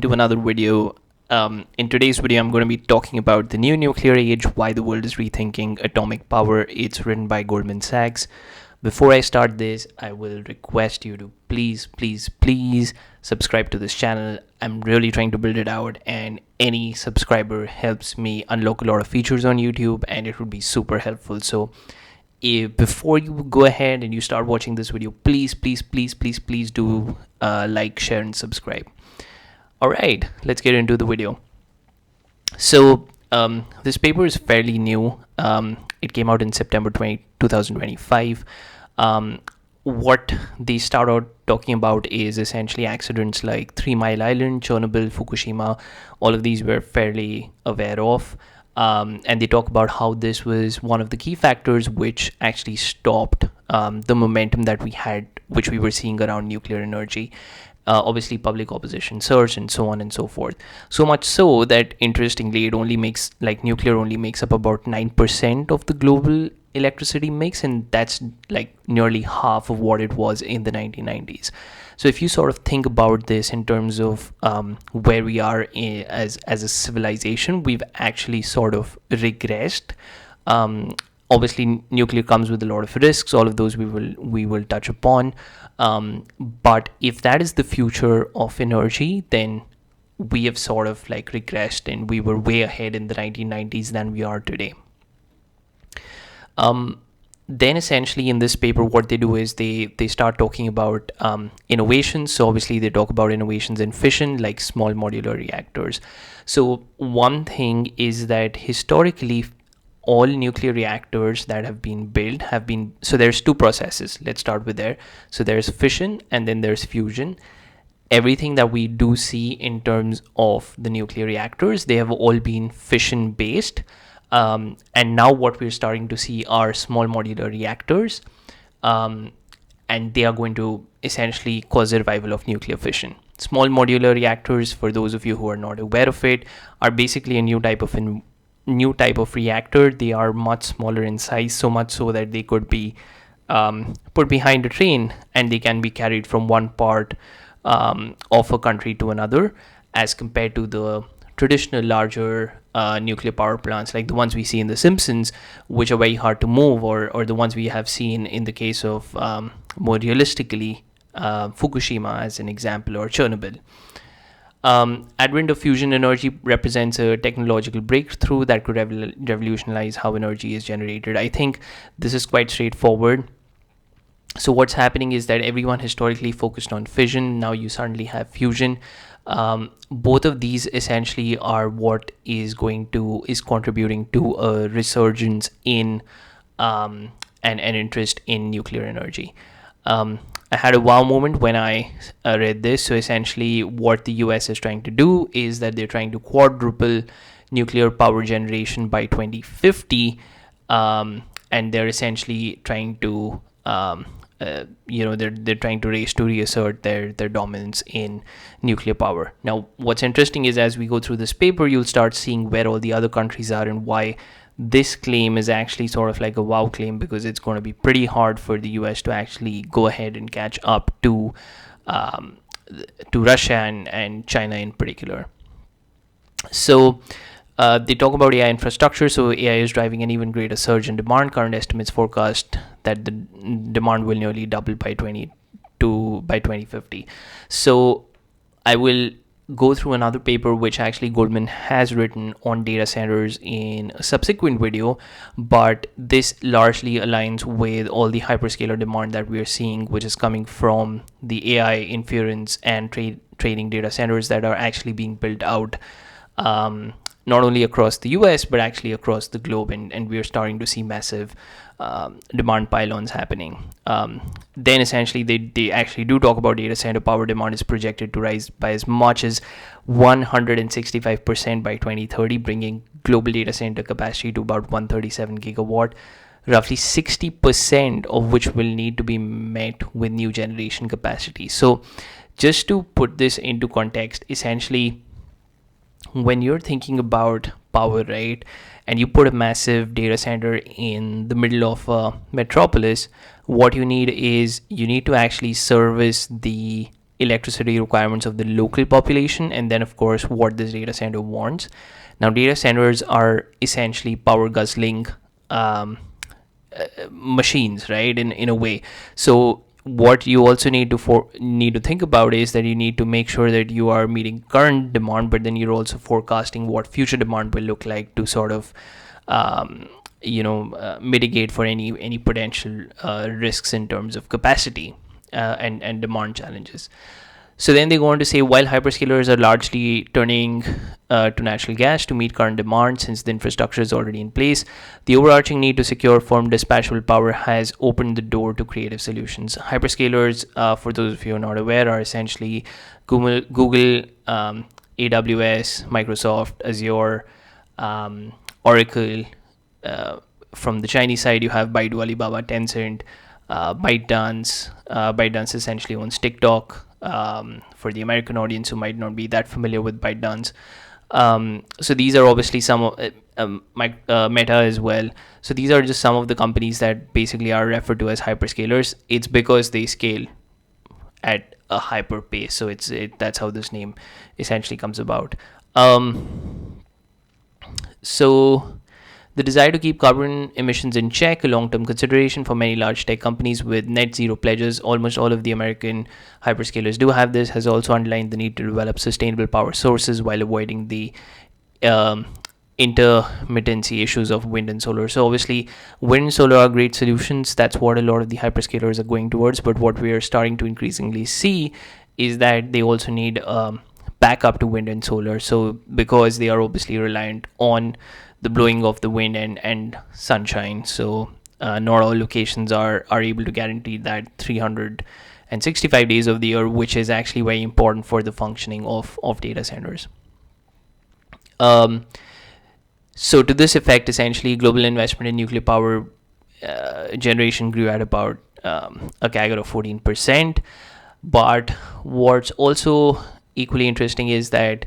to another video. In today's video, I'm going to be talking about the new nuclear age, why the world is rethinking atomic power. It's written by Goldman Sachs. Before I start this, I will request you to please subscribe to this channel. I'm really trying to build it out, and any subscriber helps me unlock a lot of features on YouTube, and it would be super helpful. So before you go ahead and you start watching this video, please do like, share, and subscribe. All right, let's get into the video. So this paper is fairly new. It came out in September 2025. What they start out talking about is essentially accidents like 3 Mile Island, Chernobyl, Fukushima. All of these we're fairly aware of. And they talk about how this was one of the key factors which actually stopped the momentum that we had, which we were seeing around nuclear energy. Obviously, public opposition surged and so on and so forth. So much so that, interestingly, nuclear only makes up about 9% of the global electricity mix, and that's like nearly half of what it was in the 1990s. So if you sort of think about this in terms of where we are as a civilization, we've actually sort of regressed. Obviously, nuclear comes with a lot of risks. All of those we will touch upon. But if that is the future of energy, then we have sort of like regressed, and we were way ahead in the 1990s than we are today. Then essentially in this paper, what they do is they start talking about innovations. So obviously they talk about innovations in fission, like small modular reactors. So one thing is that historically, all nuclear reactors that have been built so there's two processes. Let's start with there. So there's fission and then there's fusion. Everything that we do see in terms of the nuclear reactors, they have all been fission based. And now what we're starting to see are small modular reactors, and they are going to essentially cause the revival of nuclear fission. Small modular reactors, for those of you who are not aware of it, are basically a new type of reactor. They are much smaller in size, so much so that they could be put behind a train, and they can be carried from one part of a country to another, as compared to the traditional larger nuclear power plants like the ones we see in The Simpsons, which are very hard to move, or the ones we have seen in the case of, more realistically, Fukushima as an example, or Chernobyl. Advent of fusion energy represents a technological breakthrough that could revolutionize how energy is generated. I think this is quite straightforward. So what's happening is that everyone historically focused on fission. Now you suddenly have fusion. Both of these essentially are what is contributing to a resurgence in an interest in nuclear energy. I had a wow moment when I read this. So essentially what the US is trying to do is that they're trying to quadruple nuclear power generation by 2050, and they're essentially trying to they're trying to reassert their dominance in nuclear power. Now, what's interesting is as we go through this paper, you'll start seeing where all the other countries are and why this claim is actually sort of like a wow claim, because it's going to be pretty hard for the US to actually go ahead and catch up to Russia and China in particular. So they talk about AI infrastructure. So AI is driving an even greater surge in demand. Current estimates forecast that the demand will nearly double by 2050. So I will go through another paper which actually Goldman has written on data centers in a subsequent video, but this largely aligns with all the hyperscaler demand that we are seeing, which is coming from the AI inference and trading data centers that are actually being built out, not only across the US, but actually across the globe. And we're starting to see massive demand pylons happening. Then essentially they actually do talk about data center power demand is projected to rise by as much as 165% by 2030, bringing global data center capacity to about 137 gigawatt, roughly 60% of which will need to be met with new generation capacity. So just to put this into context, essentially, when you're thinking about power, right, and you put a massive data center in the middle of a metropolis, what you need to actually service the electricity requirements of the local population, and then of course what this data center wants. Now data centers are essentially power guzzling um, machines, right, in a way. So what you also need to think about is that you need to make sure that you are meeting current demand, but then you're also forecasting what future demand will look like to sort of mitigate for any potential risks in terms of capacity and demand challenges. So then they go on to say, while hyperscalers are largely turning to natural gas to meet current demand since the infrastructure is already in place, the overarching need to secure firm dispatchable power has opened the door to creative solutions. Hyperscalers, for those of you who are not aware, are essentially Google, AWS, Microsoft, Azure, Oracle. From the Chinese side, you have Baidu, Alibaba, Tencent, ByteDance. ByteDance essentially owns TikTok. For the American audience who might not be that familiar with ByteDance, so these are obviously some of Meta as well. So these are just some of the companies that basically are referred to as hyperscalers. It's because they scale at a hyper pace. So that's how this name essentially comes about. So the desire to keep carbon emissions in check, a long-term consideration for many large tech companies with net zero pledges. Almost all of the American hyperscalers do have this, has also underlined the need to develop sustainable power sources while avoiding the intermittency issues of wind and solar. So obviously, wind and solar are great solutions. That's what a lot of the hyperscalers are going towards. But what we are starting to increasingly see is that they also need backup to wind and solar. So because they are obviously reliant on the blowing of the wind and sunshine. So not all locations are able to guarantee that 365 days of the year, which is actually very important for the functioning of data centers. So to this effect, essentially, global investment in nuclear power generation grew at about a CAGR of 14%. But what's also equally interesting is that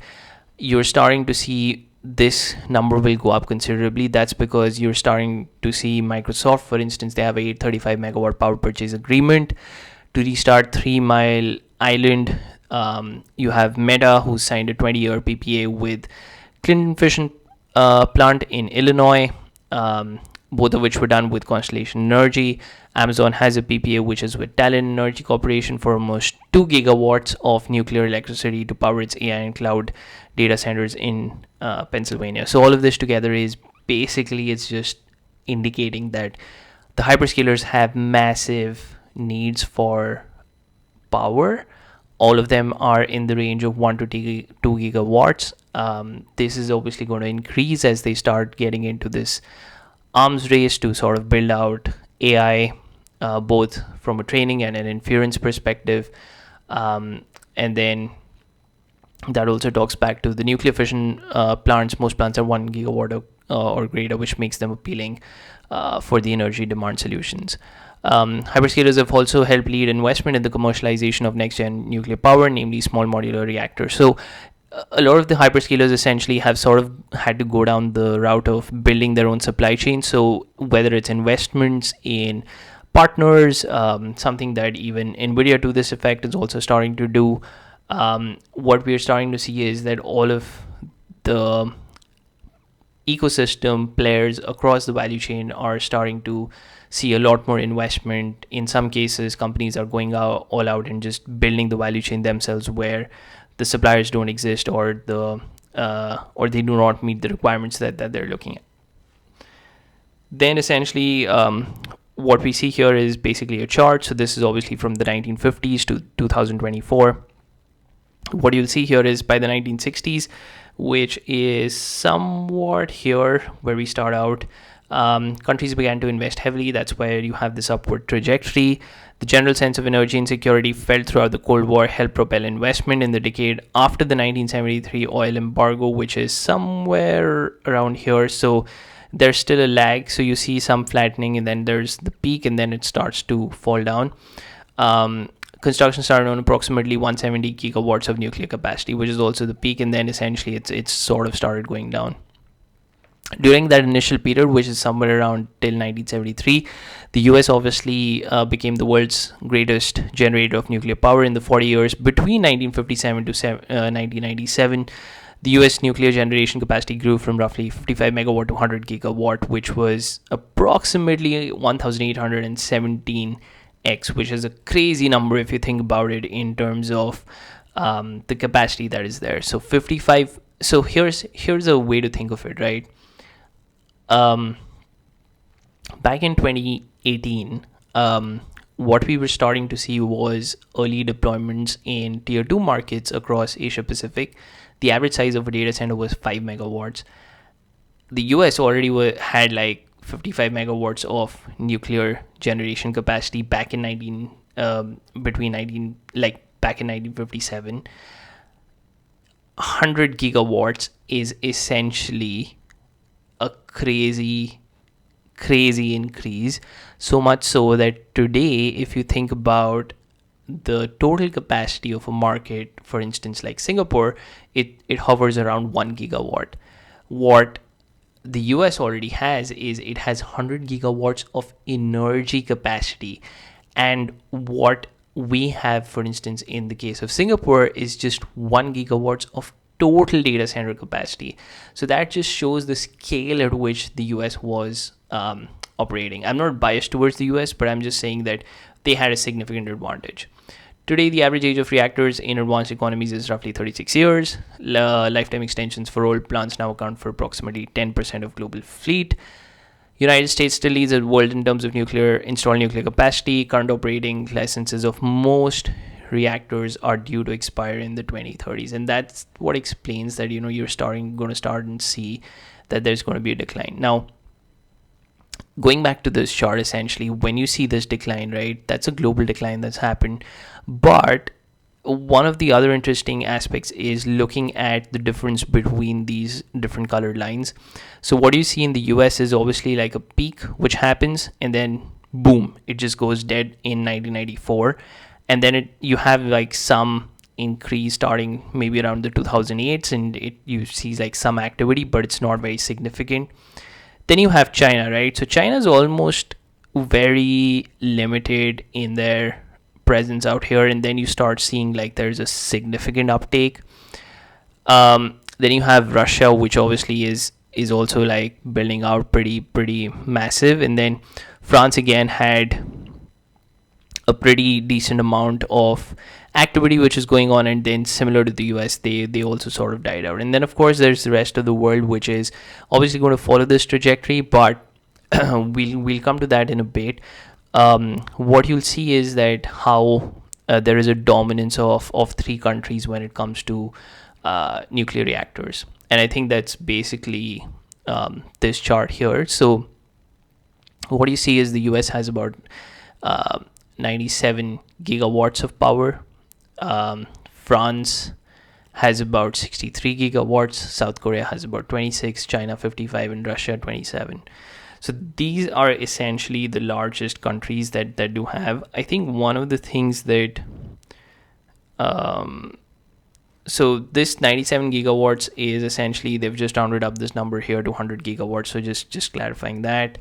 you're starting to see this number will go up considerably. That's because you're starting to see Microsoft, for instance, they have a 35 megawatt power purchase agreement to restart 3 Mile Island. You have Meta, who signed a 20-year PPA with Clinton Fission plant in Illinois, both of which were done with Constellation Energy. Amazon has a PPA which is with Talon Energy Corporation for almost 2 gigawatts of nuclear electricity to power its AI and cloud data centers in Pennsylvania. So all of this together is basically, it's just indicating that the hyperscalers have massive needs for power. All of them are in the range of 1 to 2 gigawatts. This is obviously going to increase as they start getting into this arms race to sort of build out AI, both from a training and an inference perspective. And then that also talks back to the nuclear fission plants. Most plants are 1 gigawatt or greater, which makes them appealing for the energy demand solutions. Hyperscalers have also helped lead investment in the commercialization of next-gen nuclear power, namely small modular reactors. So a lot of the hyperscalers essentially have sort of had to go down the route of building their own supply chain. So whether it's investments in partners, something that even NVIDIA to this effect is also starting to do, what we're starting to see is that all of the ecosystem players across the value chain are starting to see a lot more investment. In some cases, companies are going all out and just building the value chain themselves, where the suppliers don't exist or they do not meet the requirements that they're looking at. Then essentially, what we see here is basically a chart. So this is obviously from the 1950s to 2024. What you'll see here is by the 1960s, which is somewhat here where we start out, countries began to invest heavily. That's where you have this upward trajectory. The general sense of energy insecurity felt throughout the Cold War helped propel investment in the decade after the 1973 oil embargo, which is somewhere around here. So there's still a lag. So you see some flattening, and then there's the peak, and then it starts to fall down. Construction started on approximately 170 gigawatts of nuclear capacity, which is also the peak, and then essentially it's sort of started going down. During that initial period, which is somewhere around till 1973, the US obviously became the world's greatest generator of nuclear power. In the 40 years between 1957 to 1997, the US nuclear generation capacity grew from roughly 55 megawatt to 100 gigawatt, which was approximately 1,817x, which is a crazy number if you think about it in terms of the capacity that is there. So 55. So here's a way to think of it, right? um, Back in 2018, what we were starting to see was early deployments in tier 2 markets across Asia Pacific. The average size of a data center was 5 megawatts. The US already had like 55 megawatts of nuclear generation capacity back in 1957. 100 gigawatts is essentially a crazy increase, so much so that today, if you think about the total capacity of a market, for instance like Singapore, it hovers around 1 gigawatt. What the US already has is it has 100 gigawatts of energy capacity, and what we have, for instance, in the case of Singapore, is just 1 gigawatts of total data center capacity. So that just shows the scale at which the US was operating. I'm not biased towards the US, but I'm just saying that they had a significant advantage. Today, the average age of reactors in advanced economies is roughly 36 years. Lifetime extensions for old plants now account for approximately 10% of global fleet. United States still leads the world in terms of installed nuclear capacity. Current operating licenses of most reactors are due to expire in the 2030s, and that's what explains that you're going to start and see that there's going to be a decline. Now, going back to this chart, essentially, when you see this decline, right, that's a global decline that's happened. But one of the other interesting aspects is looking at the difference between these different colored lines. So what you see in the US is obviously like a peak which happens, and then boom, it just goes dead in 1994, and then you have like some increase starting maybe around the 2008s, and you see like some activity, but it's not very significant. Then you have China, right? So China is almost very limited in their presence out here, and then you start seeing like there's a significant uptake. Then you have Russia, which obviously is also like building out pretty massive, and then France again had a pretty decent amount of activity which is going on, and then similar to the US, they also sort of died out. And then of course there's the rest of the world, which is obviously going to follow this trajectory, but we'll come to that in a bit. What you'll see is that how there is a dominance of three countries when it comes to nuclear reactors, and I think that's basically this chart here. So what you see is the US has about 97 gigawatts of power. France has about 63 gigawatts. South Korea has about 26, China 55, and Russia 27. So these are essentially the largest countries that do have. I think one of the things that so this 97 gigawatts is essentially, they've just rounded up this number here to 100 gigawatts. So just clarifying that.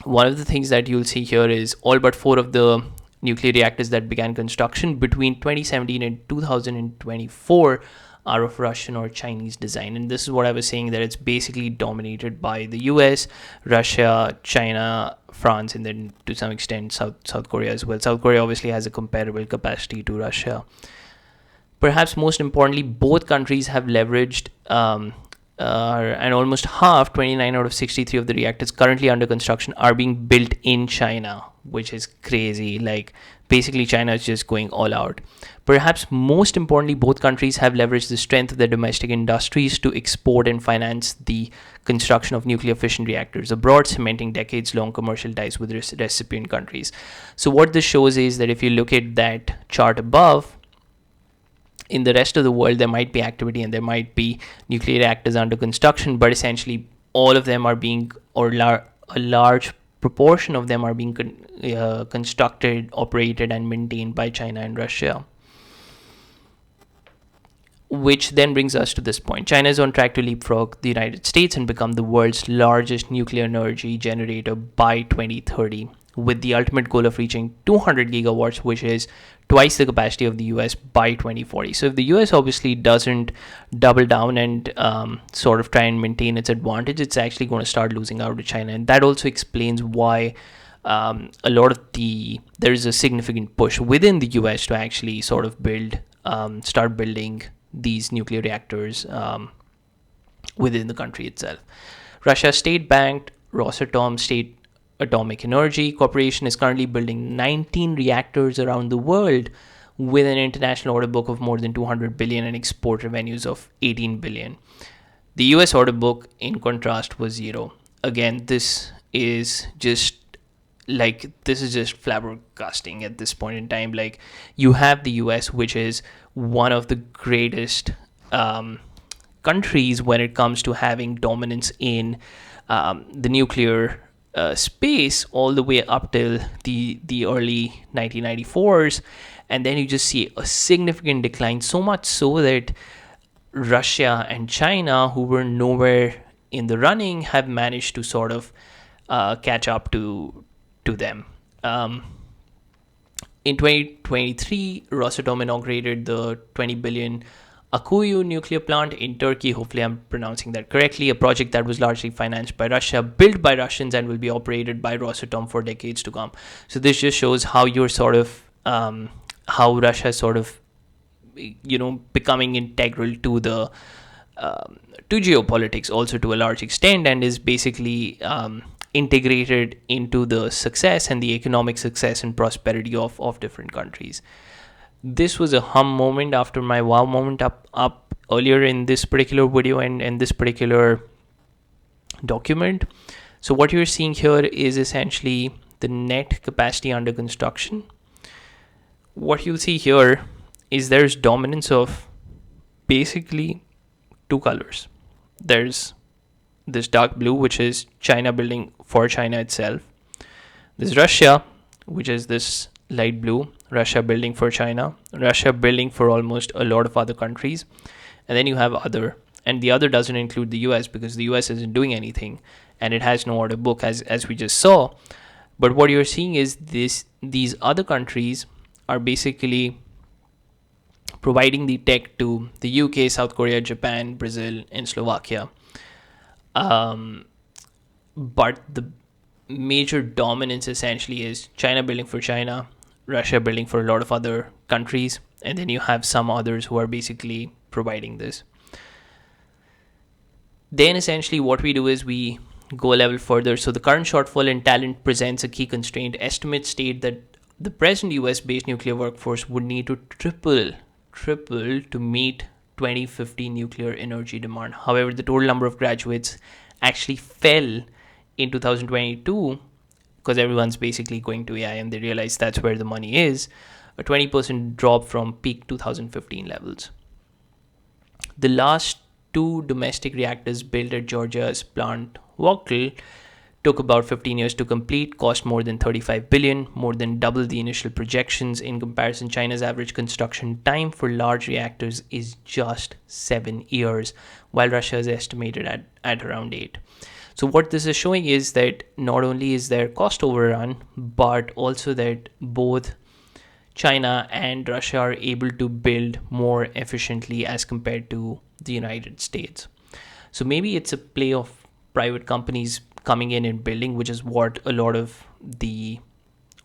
One of the things that you'll see here is all but 4 of the nuclear reactors that began construction between 2017 and 2024 are of Russian or Chinese design. And this is what I was saying, that it's basically dominated by the US, Russia, China, France, and then to some extent South Korea as well. South Korea obviously has a comparable capacity to Russia. Perhaps most importantly, both countries have leveraged and almost half, 29 out of 63 of the reactors currently under construction are being built in China, which is crazy. Like basically China is just going all out. Perhaps most importantly, both countries have leveraged the strength of their domestic industries to export and finance the construction of nuclear fission reactors abroad, cementing decades-long commercial ties with recipient countries. So what this shows is that if you look at that chart above, in the rest of the world, there might be activity and there might be nuclear reactors under construction, but essentially all of them are being, or a large proportion of them are being constructed, operated, and maintained by China and Russia. which then brings us to this point. China is on track to leapfrog the United States and become the world's largest nuclear energy generator by 2030, with the ultimate goal of reaching 200 gigawatts, which is twice the capacity of the US by 2040. So if the US obviously doesn't double down and sort of try and maintain its advantage, it's actually going to start losing out to China. And that also explains why a lot of there is a significant push within the US to actually sort of start building these nuclear reactors within the country itself. Russia's state-banked Rosatom State Atomic Energy Corporation is currently building 19 reactors around the world with an international order book of more than 200 billion and export revenues of 18 billion. The US order book, in contrast, was zero. Again, this is just flabbergasting at this point in time. Like, you have the US, which is one of the greatest countries when it comes to having dominance in the nuclear space, all the way up till the early 1994s, and then you just see a significant decline, so much so that Russia and China, who were nowhere in the running, have managed to sort of catch up to them. In 2023, Rosatom inaugurated the 20 billion Akuyu nuclear plant in Turkey. Hopefully I'm pronouncing that correctly. A project that was largely financed by Russia, built by Russians, and will be operated by Rosatom for decades to come. So this just shows how you're sort of, how Russia is sort of, becoming integral to the, to geopolitics also to a large extent, and is basically integrated into the success and the economic success and prosperity of different countries. This was a hum moment after my wow moment up earlier in this particular video and this particular document. So what you're seeing here is essentially the net capacity under construction. What you'll see here is there's dominance of basically two colors. There's this dark blue, which is China building for China itself. There's Russia, which is this light blue, Russia building for China, Russia building for almost a lot of other countries. And then you have other, and the other doesn't include the US because the US isn't doing anything and it has no order book, as we just saw. But what you're seeing is these other countries are basically providing the tech to the UK, South Korea, Japan, Brazil, and Slovakia. But the major dominance essentially is China building for China, Russia building for a lot of other countries, and then you have some others who are basically providing this. Then essentially what we do is we go a level further. So the current shortfall in talent presents a key constraint. Estimates state that the present US-based nuclear workforce would need to triple to meet 2050 nuclear energy demand. However, the total number of graduates actually fell in 2022 because everyone's basically going to AI and they realize that's where the money is. A 20% drop from peak 2015 levels. The last two domestic reactors built at Georgia's plant Vogtle took about 15 years to complete, cost more than 35 billion, more than double the initial projections. In comparison, China's average construction time for large reactors is just 7 years, while Russia is estimated at around 8. So what this is showing is that not only is there cost overrun, but also that both China and Russia are able to build more efficiently as compared to the United States. So maybe it's a play of private companies coming in and building, which is what a lot of the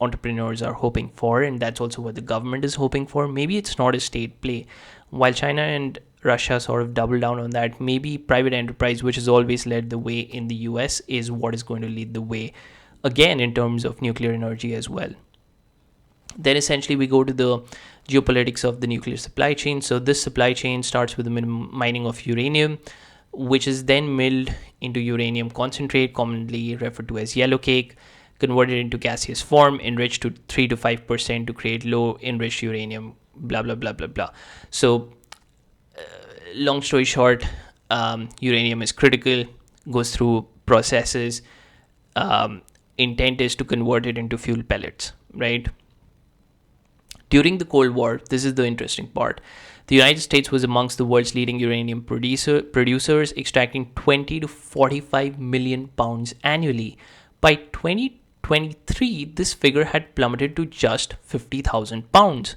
entrepreneurs are hoping for, and that's also what the government is hoping for. Maybe it's not a state play. While China and Russia sort of double down on that, maybe private enterprise, which has always led the way in the US, is what is going to lead the way again in terms of nuclear energy as well. Then essentially we go to the geopolitics of the nuclear supply chain. So this supply chain starts with the mining of uranium, which is then milled into uranium concentrate, commonly referred to as yellow cake, converted into gaseous form, enriched to 3 to 5% to create low enriched uranium, blah, blah, blah, blah, blah. So long story short, uranium is critical, goes through processes. Intent is to convert it into fuel pellets, right? During the Cold War, this is the interesting part. The United States was amongst the world's leading uranium producers, extracting 20 to 45 million pounds annually. By 2023, this figure had plummeted to just 50,000 pounds.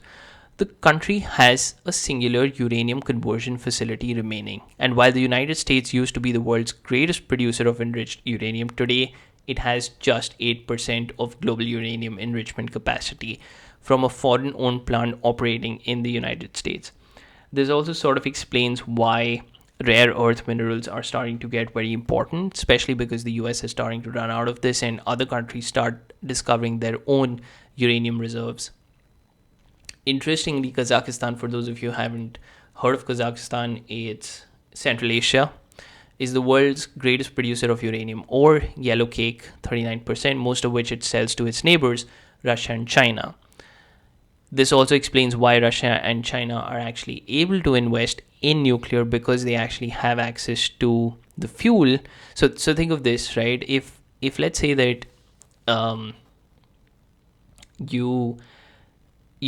The country has a singular uranium conversion facility remaining, and while the United States used to be the world's greatest producer of enriched uranium, today it has just 8% of global uranium enrichment capacity from a foreign owned plant operating in the United States. This also sort of explains why rare earth minerals are starting to get very important, especially because the US is starting to run out of this and other countries start discovering their own uranium reserves. Interestingly, Kazakhstan, for those of you who haven't heard of Kazakhstan, it's Central Asia, is the world's greatest producer of uranium or yellow cake, 39%, most of which it sells to its neighbors, Russia and China. This also explains why Russia and China are actually able to invest in nuclear, because they actually have access to the fuel. So think of this, right? If let's say that you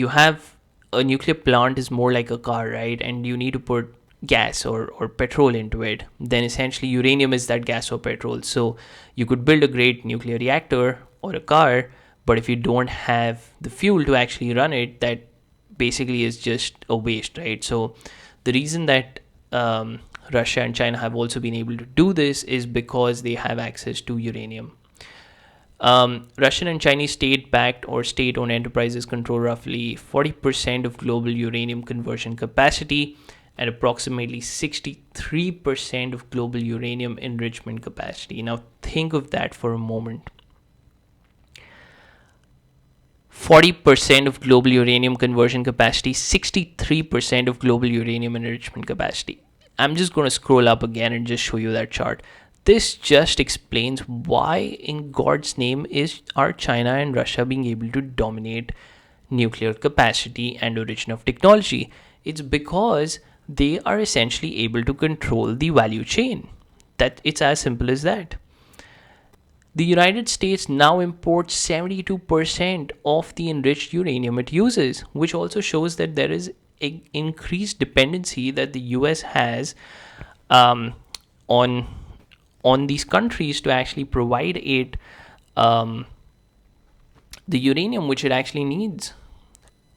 have a nuclear plant is more like a car, right? And you need to put gas or petrol into it, then essentially uranium is that gas or petrol. So you could build a great nuclear reactor or a car, but if you don't have the fuel to actually run it, that basically is just a waste, right? So the reason that Russia and China have also been able to do this is because they have access to uranium. Russian and Chinese state-backed or state-owned enterprises control roughly 40% of global uranium conversion capacity and approximately 63% of global uranium enrichment capacity. Now think of that for a moment. 40% of global uranium conversion capacity, 63% of global uranium enrichment capacity. I'm just going to scroll up again and just show you that chart. This just explains why in God's name are China and Russia being able to dominate nuclear capacity and origin of technology. It's because they are essentially able to control the value chain. That it's as simple as that. The United States now imports 72% of the enriched uranium it uses, which also shows that there is an increased dependency that the US has on these countries to actually provide it the uranium which it actually needs.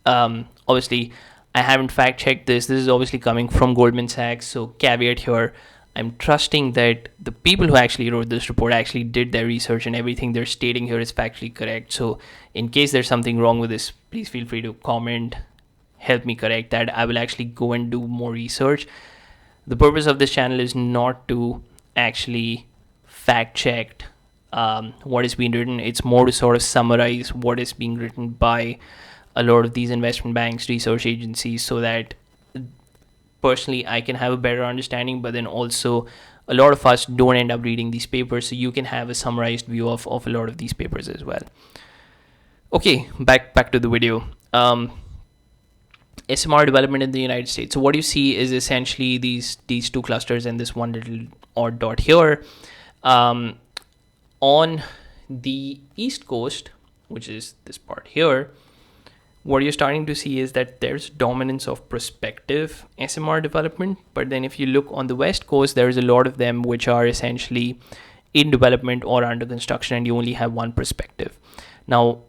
Obviously, I haven't fact checked this. This is obviously coming from Goldman Sachs, so caveat here. I'm trusting that the people who actually wrote this report actually did their research and everything they're stating here is factually correct. So in case there's something wrong with this, please feel free to comment, help me correct that. I will actually go and do more research. The purpose of this channel is not to actually fact check what is being written. It's more to sort of summarize what is being written by a lot of these investment banks, research agencies, so that personally I can have a better understanding, but then also a lot of us don't end up reading these papers, so you can have a summarized view of a lot of these papers as well. Okay, back to the video. SMR development in the United States. So what you see is essentially these two clusters and this one little odd dot here. On the East Coast, which is this part here, what you're starting to see is that there's dominance of prospective SMR development. But then if you look on the West Coast, there's a lot of them which are essentially in development or under construction, and you only have one prospective. Now,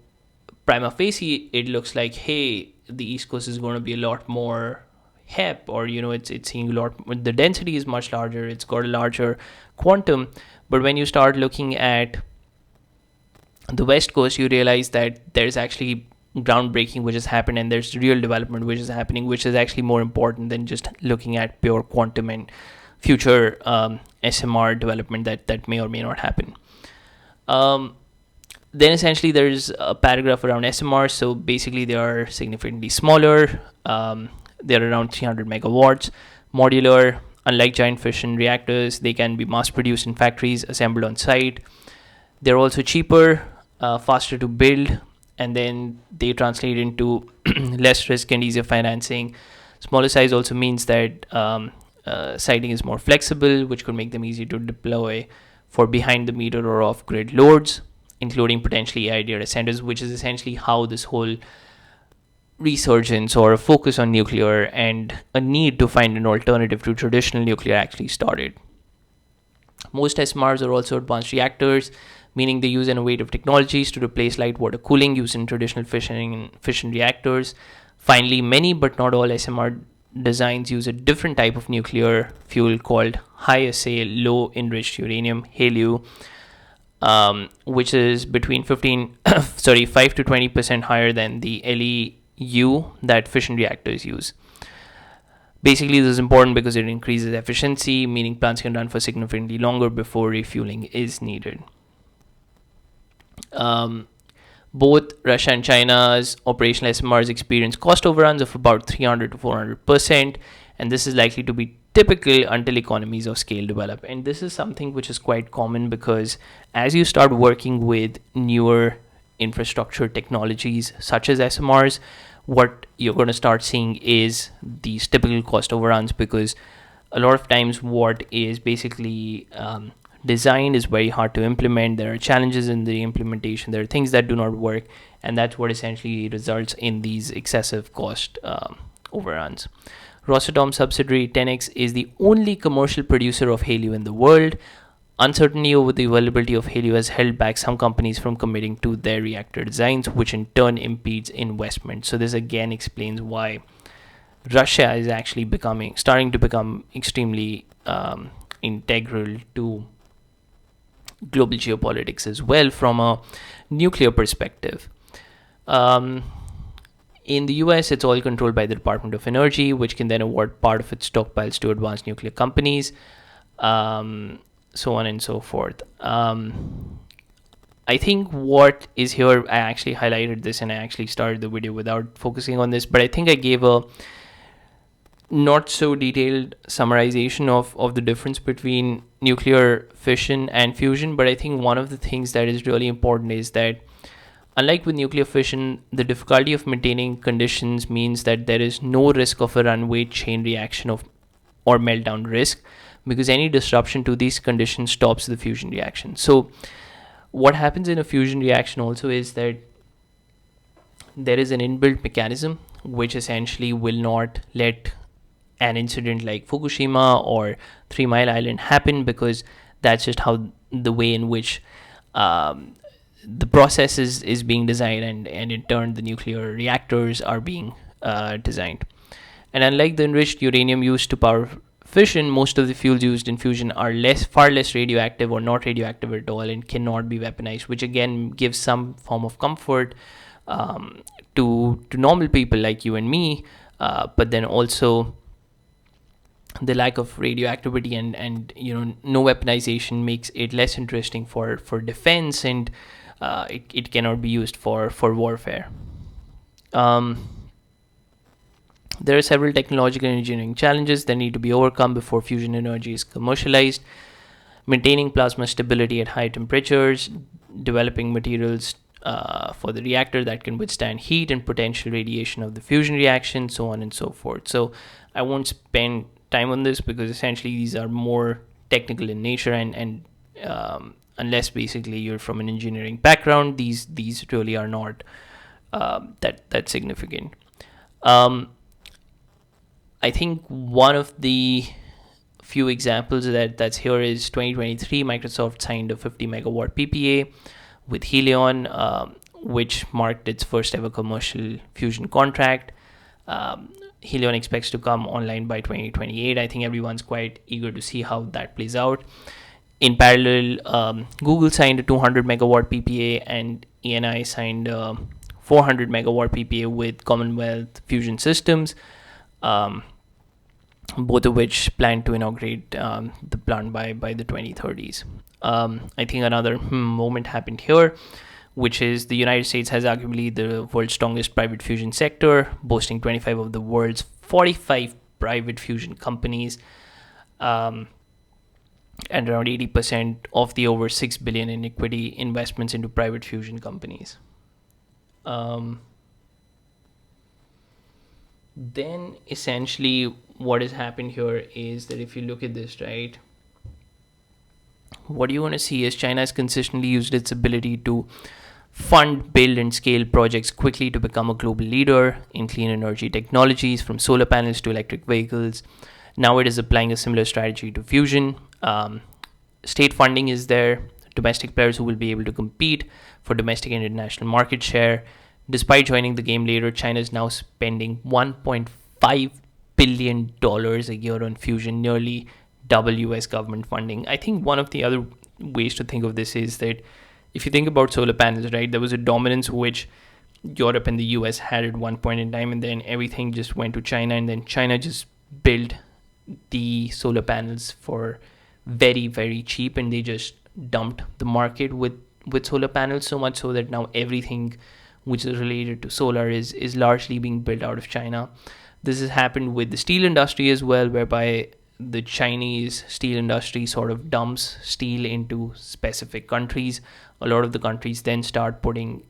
prima facie, it looks like, hey, the East Coast is going to be a lot more hep, or, it's seeing a lot, the density is much larger, it's got a larger quantum. But when you start looking at the West Coast, you realize that there's actually groundbreaking which has happened, and there's real development which is happening, which is actually more important than just looking at pure quantum and future SMR development that may or may not happen. Then essentially there's a paragraph around SMR. So basically they are significantly smaller. They're around 300 megawatts, modular. Unlike giant fission reactors, they can be mass produced in factories, assembled on site. They're also cheaper, faster to build, and then they translate into less risk and easier financing. Smaller size also means that siting is more flexible, which could make them easy to deploy for behind the meter or off grid loads, including potentially AI data centers, which is essentially how this whole resurgence or a focus on nuclear and a need to find an alternative to traditional nuclear actually started. Most SMRs are also advanced reactors, meaning they use innovative technologies to replace light water cooling used in traditional fission reactors. Finally, many but not all SMR designs use a different type of nuclear fuel called high assay low enriched uranium HALEU, which is between 5 to 20% higher than the LEU that fission reactors use. Basically, this is important because it increases efficiency, meaning plants can run for significantly longer before refueling is needed. Both Russia and China's operational SMRs experience cost overruns of about 300 to 400%, and this is likely to be typical until economies of scale develop. And this is something which is quite common because as you start working with newer infrastructure technologies such as SMRs, what you're going to start seeing is these typical cost overruns, because a lot of times what is basically designed is very hard to implement. There are challenges in the implementation, there are things that do not work, and that's what essentially results in these excessive cost overruns. Rosatom subsidiary 10X is the only commercial producer of HALEU in the world. Uncertainty over the availability of HALEU has held back some companies from committing to their reactor designs, which in turn impedes investment. So this again explains why Russia is actually starting to become extremely integral to global geopolitics as well from a nuclear perspective. In the US, it's all controlled by the Department of Energy, which can then award part of its stockpiles to advanced nuclear companies. So on and so forth. I think what is here, I actually highlighted this and I actually started the video without focusing on this, but I think I gave a not so detailed summarization of the difference between nuclear fission and fusion. But I think one of the things that is really important is that unlike with nuclear fission, the difficulty of maintaining conditions means that there is no risk of a runaway chain reaction or meltdown risk, because any disruption to these conditions stops the fusion reaction. So what happens in a fusion reaction also is that there is an inbuilt mechanism which essentially will not let an incident like Fukushima or 3 Mile Island happen, because that's just how the way in which the process is being designed, and in turn the nuclear reactors are being designed. And unlike the enriched uranium used to power fission, most of the fuels used in fusion are far less radioactive or not radioactive at all and cannot be weaponized, which again gives some form of comfort to normal people like you and me, but then also the lack of radioactivity and no weaponization makes it less interesting for defense, and it cannot be used for warfare. There are several technological and engineering challenges that need to be overcome before fusion energy is commercialized. Maintaining plasma stability at high temperatures, developing materials for the reactor that can withstand heat and potential radiation of the fusion reaction, so on and so forth. So I won't spend time on this because essentially these are more technical in nature, and unless basically you're from an engineering background, these really are not that significant. I think one of the few examples that's here is 2023. Microsoft signed a 50 megawatt PPA with Helion, which marked its first ever commercial fusion contract. Helion expects to come online by 2028. I think everyone's quite eager to see how that plays out. In parallel, Google signed a 200 megawatt PPA, and ENI signed a 400 megawatt PPA with Commonwealth Fusion Systems, both of which plan to inaugurate the plant by the 2030s. I think another moment happened here, which is the United States has arguably the world's strongest private fusion sector, boasting 25 of the world's 45 private fusion companies, and around 80% of the over 6 billion in equity investments into private fusion companies. Then essentially what has happened here is that if you look at this, right, what you want to see is China has consistently used its ability to fund, build, and scale projects quickly to become a global leader in clean energy technologies, from solar panels to electric vehicles. Now it is applying a similar strategy to fusion. State funding is there, domestic players who will be able to compete for domestic and international market share. Despite joining the game later, China is now spending $1.5 billion a year on fusion, nearly double US government funding. I think one of the other ways to think of this is that if you think about solar panels, right, there was a dominance which Europe and the US had at one point in time, and then everything just went to China, and then China just built the solar panels for very, very cheap, and they just dumped the market with solar panels, so much so that now everything which is related to solar is largely being built out of China. This has happened with the steel industry as well, whereby the Chinese steel industry sort of dumps steel into specific countries. A lot of the countries then start putting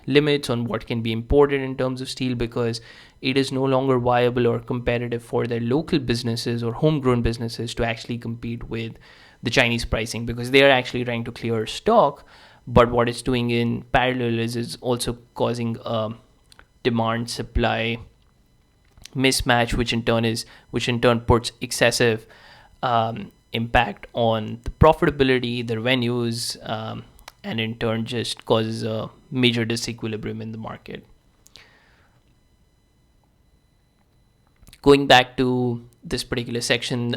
limits on what can be imported in terms of steel, because it is no longer viable or competitive for their local businesses or homegrown businesses to actually compete with the Chinese pricing, because they are actually trying to clear stock. But what it's doing in parallel is also causing a demand supply mismatch, which in turn puts excessive impact on the profitability, the revenues, and in turn just causes a major disequilibrium in the market. Going back to this particular section,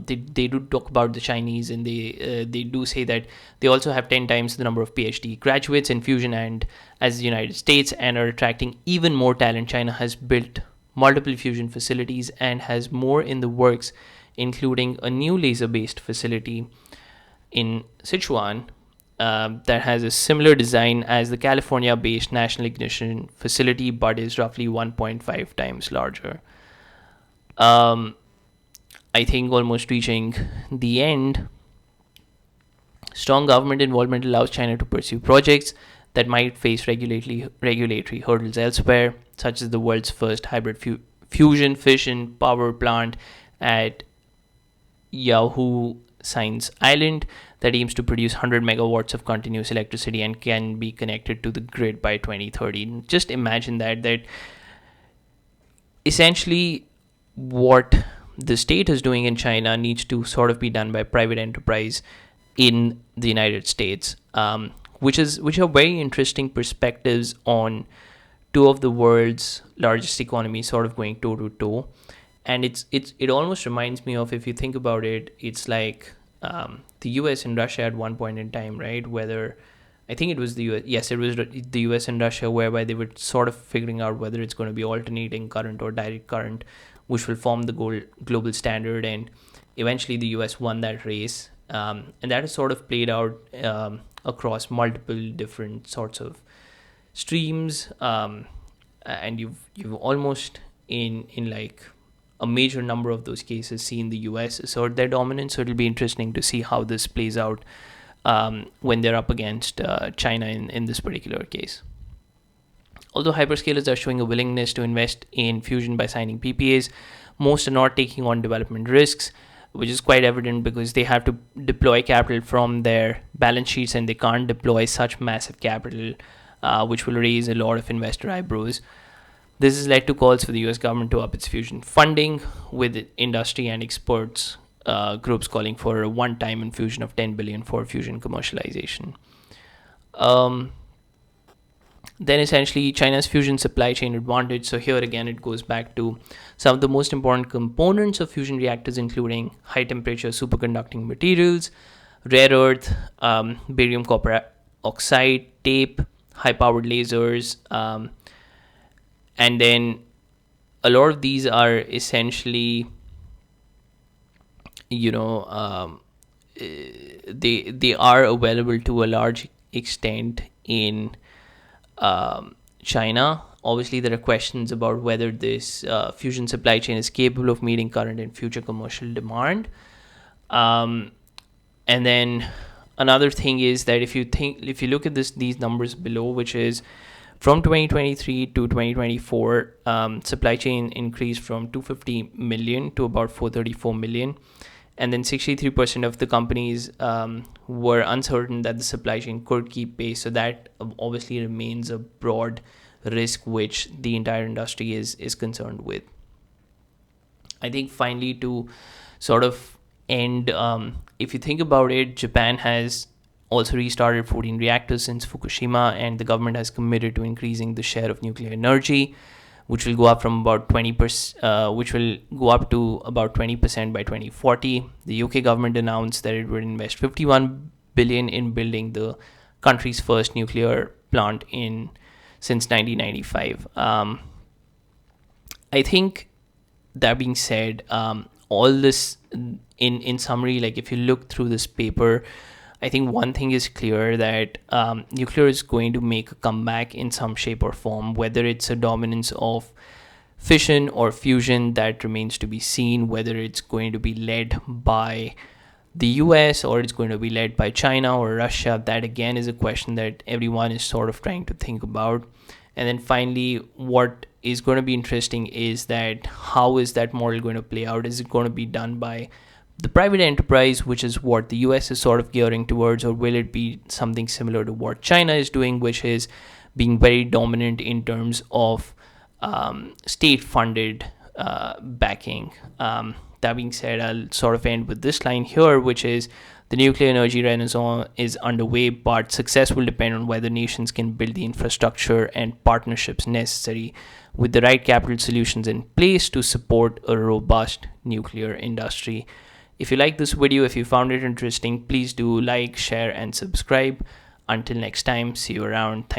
they do talk about the Chinese, and they do say that they also have 10 times the number of PhD graduates in fusion and as the United States, and are attracting even more talent. China has built multiple fusion facilities and has more in the works, including a new laser-based facility in Sichuan that has a similar design as the California-based National Ignition facility, but is roughly 1.5 times larger. I think almost reaching the end. Strong government involvement allows China to pursue projects that might face regulatory hurdles elsewhere, such as the world's first hybrid fusion fission power plant at Yahoo Science Island that aims to produce 100 megawatts of continuous electricity and can be connected to the grid by 2030. Just imagine that essentially what the state is doing in China needs to sort of be done by private enterprise in the United States, which are very interesting perspectives on two of the world's largest economies sort of going toe to toe. And it almost reminds me of, if you think about it, it's like the US and Russia at one point in time, right? Whether I think it was the US, yes, it was the US and Russia, whereby they were sort of figuring out whether it's going to be alternating current or direct current, which will form the global standard. And eventually the US won that race. And that has sort of played out across multiple different sorts of streams. And you've almost in like a major number of those cases seen the US assert their dominance. So it'll be interesting to see how this plays out when they're up against China in this particular case. Although hyperscalers are showing a willingness to invest in fusion by signing PPAs, most are not taking on development risks, which is quite evident because they have to deploy capital from their balance sheets, and they can't deploy such massive capital, which will raise a lot of investor eyebrows. This has led to calls for the US government to up its fusion funding, with industry and experts groups calling for a one-time infusion of $10 billion for fusion commercialization. Then essentially China's fusion supply chain advantage. So here again, it goes back to some of the most important components of fusion reactors, including high temperature superconducting materials, rare earth, barium copper oxide, tape, high powered lasers, and then a lot of these are essentially, they are available to a large extent in China. Obviously, there are questions about whether this fusion supply chain is capable of meeting current and future commercial demand. And then another thing is that if you look at these numbers below, which is from 2023 to 2024, supply chain increased from 250 million to about 434 million. And then 63% of the companies were uncertain that the supply chain could keep pace. So that obviously remains a broad risk which the entire industry is concerned with. I think finally, to sort of end, if you think about it, Japan has also restarted 14 reactors since Fukushima, and the government has committed to increasing the share of nuclear energy, which will go up from about 20%, which will go up to about 20% by 2040. The UK government announced that it would invest 51 billion in building the country's first nuclear plant in since 1995. I think, that being said, all this in summary, like if you look through this paper, I think one thing is clear, that nuclear is going to make a comeback in some shape or form. Whether it's a dominance of fission or fusion, that remains to be seen. Whether it's going to be led by the US or it's going to be led by China or Russia, that again is a question that everyone is sort of trying to think about. And then finally, what is going to be interesting is that how is that model going to play out? Is it going to be done by the private enterprise, which is what the US is sort of gearing towards, or will it be something similar to what China is doing, which is being very dominant in terms of state-funded backing? That being said, I'll sort of end with this line here, which is, the nuclear energy renaissance is underway, but success will depend on whether nations can build the infrastructure and partnerships necessary with the right capital solutions in place to support a robust nuclear industry. If you like this video, if you found it interesting, please do like, share, and subscribe. Until next time, see you around.